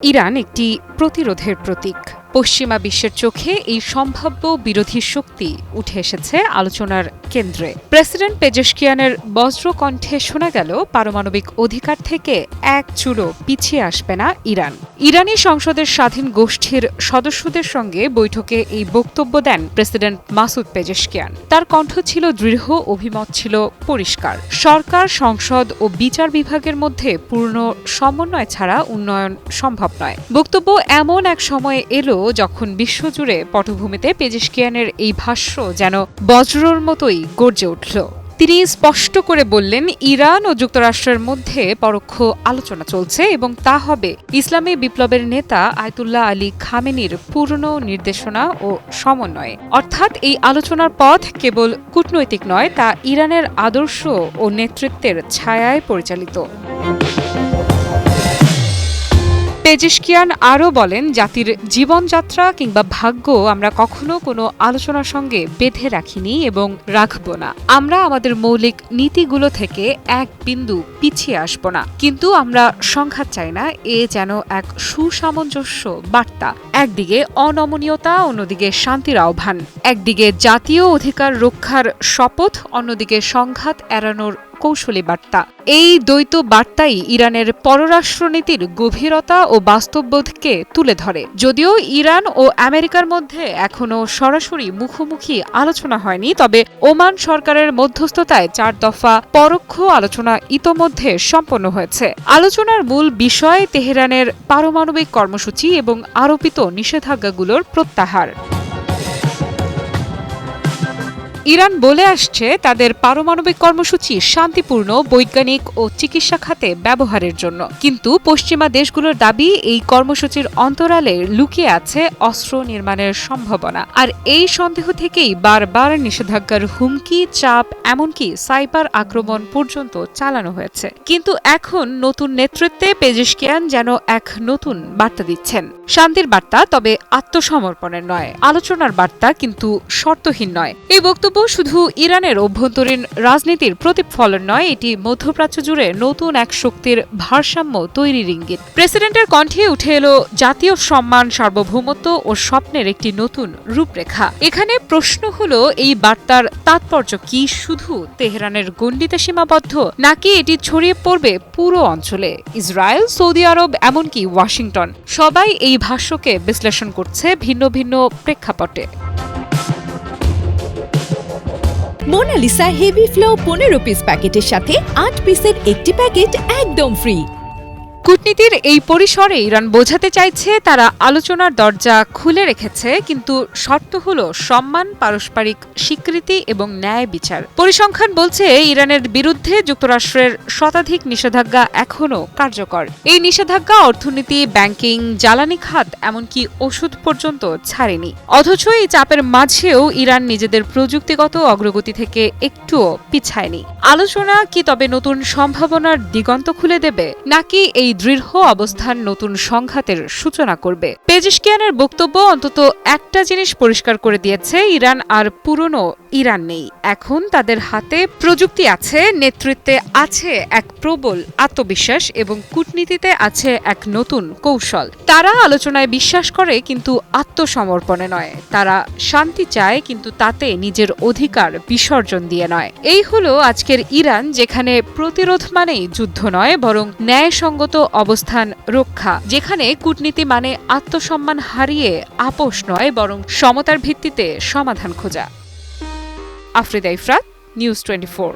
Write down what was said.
Iran একটি প্রতিরোধের প্রতীক। পশ্চিমা বিশ্বের চোখে এই সম্ভাব্য বিরোধী শক্তি উঠে এসেছে আলোচনার কেন্দ্রে। প্রেসিডেন্ট পেজেশকিয়ানের বজ্রকণ্ঠে শোনা গেল, পারমাণবিক অধিকার থেকে এক চুলো পিছিয়ে আসবে না ইরান। ইরানি সংসদের স্বাধীন গোষ্ঠীর সদস্যদের সঙ্গে বৈঠকে এই বক্তব্য দেন প্রেসিডেন্ট মাসুদ পেজেশকিয়ান। তার কণ্ঠ ছিল দৃঢ়, অভিমত ছিল পরিষ্কার। সরকার, সংসদ ও বিচার বিভাগের মধ্যে পূর্ণ সমন্বয় ছাড়া উন্নয়ন সম্ভব নয়। বক্তব্য এমন এক সময়ে এলো যখন বিশ্বজুড়ে পটভূমিতে পেজেশকিয়ানের এই ভাষ্য যেন বজ্রর মতোই গর্জে উঠল। তিনি স্পষ্ট করে বললেন, ইরান ও যুক্তরাষ্ট্রের মধ্যে পরোক্ষ আলোচনা চলছে এবং তা হবে ইসলামী বিপ্লবের নেতা আয়াতুল্লাহ আলী খামেনির পূর্ণ নির্দেশনা ও সমন্বয়ে। অর্থাৎ এই আলোচনার পথ কেবল কূটনৈতিক নয়, তা ইরানের আদর্শ ও নেতৃত্বের ছায়ায় পরিচালিত। পেজেশকিয়ান আরও বলেন, জাতির জীবনযাত্রা কিংবা ভাগ্য আমরা কখনো কোনো আলোচনার সঙ্গে বেঁধে রাখিনি এবং রাখব না। আমরা আমাদের মৌলিক নীতিগুলো থেকে এক বিন্দু পিছিয়ে আসব না, কিন্তু আমরা সংঘাত চাই না। এ যেন এক সুসামঞ্জস্য বার্তা। একদিকে অনমনীয়তা, অন্যদিকে শান্তির আহ্বান। একদিকে জাতীয় অধিকার রক্ষার শপথ, অন্যদিকে সংঘাত এড়ানোর কৌশলী বার্তা। এই দ্বৈত বার্তাই ইরানের পররাষ্ট্রনীতির গভীরতা ও বাস্তববোধকে তুলে ধরে। যদিও ইরান ও আমেরিকার মধ্যে এখনও সরাসরি মুখোমুখি আলোচনা হয়নি, তবে ওমান সরকারের মধ্যস্থতায় 4 দফা পরোক্ষ আলোচনা ইতোমধ্যে সম্পন্ন হয়েছে। আলোচনার মূল বিষয় তেহরানের পারমাণবিক কর্মসূচি এবং আরোপিত নিষেধাজ্ঞাগুলোর প্রত্যাহার। ইরান বলে আসছে, তাদের পারমাণবিক কর্মসূচি শান্তিপূর্ণ, বৈজ্ঞানিক ও চিকিৎসা খাতে ব্যবহারের জন্য। কিন্তু পশ্চিমা দেশগুলোর দাবি, এই কর্মসূচির অন্তরালে লুকিয়ে আছে অস্ত্র নির্মাণের সম্ভাবনা। আর এই সন্দেহ থেকেই বারবার নিষেধাজ্ঞার হুমকি, চাপ, এমনকি সাইবার আক্রমণ পর্যন্ত চালানো হয়েছে। কিন্তু এখন নতুন নেতৃত্বে পেজেশকিয়ান যেন এক নতুন বার্তা দিচ্ছেন। শান্তির বার্তা, তবে আত্মসমর্পণের নয়। আলোচনার বার্তা, কিন্তু শর্তহীন নয়। এই বক্তব্য শুধু ইরানের অভ্যন্তরীণ রাজনীতির প্রতিফলন নয়, এটি মধ্যপ্রাচ্য জুড়ে নতুন এক শক্তির ভারসাম্য তৈরির ইঙ্গিত। প্রেসিডেন্টের কণ্ঠে উঠে এলো জাতীয় সম্মান, সার্বভৌমত্ব ও স্বপ্নের একটি নতুন রূপরেখা। এখানে প্রশ্ন হলো, এই বার্তার তাৎপর্য কি শুধু তেহরানের গণ্ডিতে সীমাবদ্ধ, নাকি এটি ছড়িয়ে পড়বে পুরো অঞ্চলে? ইসরায়েল, সৌদি আরব, এমনকি ওয়াশিংটন, সবাই এই ভাষ্যকে বিশ্লেষণ করছে ভিন্ন ভিন্ন প্রেক্ষাপটে। মোনালিসা হেভি ফ্লো 15 পিস প্যাকেটের সাথে 8 পিসের একটি প্যাকেট একদম ফ্রি। কূটনীতির এই পরিসরে ইরান বোঝাতে চাইছে, তারা আলোচনার দরজা খুলে রেখেছে, কিন্তু শর্ত হলো সম্মান, পারস্পরিক স্বীকৃতি এবং ন্যায় বিচার। পরিসংখ্যান বলছে, ইরানের বিরুদ্ধে যুক্তরাষ্ট্রের শতাধিক নিষেধাজ্ঞা এখনও কার্যকর। এই নিষেধাজ্ঞা অর্থনীতি, ব্যাংকিং, জ্বালানি খাত, এমনকি ওষুধ পর্যন্ত ছাড়েনি। অথচ এই চাপের মাঝেও ইরান নিজেদের প্রযুক্তিগত অগ্রগতি থেকে একটুও পিছায়নি। আলোচনা কি তবে নতুন সম্ভাবনার দিগন্ত খুলে দেবে, নাকি এই দৃঢ় অবস্থান নতুন সংঘাতের সূচনা করবে? পেজেশকিয়ানের বক্তব্য অন্তত একটা জিনিস পরিষ্কার করে দিয়েছে, ইরান আর পুরনো ইরান নেই। এখন তাদের হাতে প্রযুক্তি আছে, নেতৃত্বে আছে এক প্রবল আত্মবিশ্বাস এবং কূটনীতিতে আছে এক নতুন কৌশল। তারা আলোচনায় বিশ্বাস করে, কিন্তু আত্মসমর্পণে নয়। তারা শান্তি চায়, কিন্তু তাতে নিজের অধিকার বিসর্জন দিয়ে নয়। এই হলো আজকের ইরান, যেখানে প্রতিরোধ মানেই যুদ্ধ নয়, বরং ন্যায়সঙ্গত অবস্থান রক্ষা। যেখানে কূটনীতি মানে আত্মসম্মান হারিয়ে আপোষ নয়, বরং সমতার ভিত্তিতে সমাধান খোঁজা। আফরিদা ইফরাত, নিউজ 24।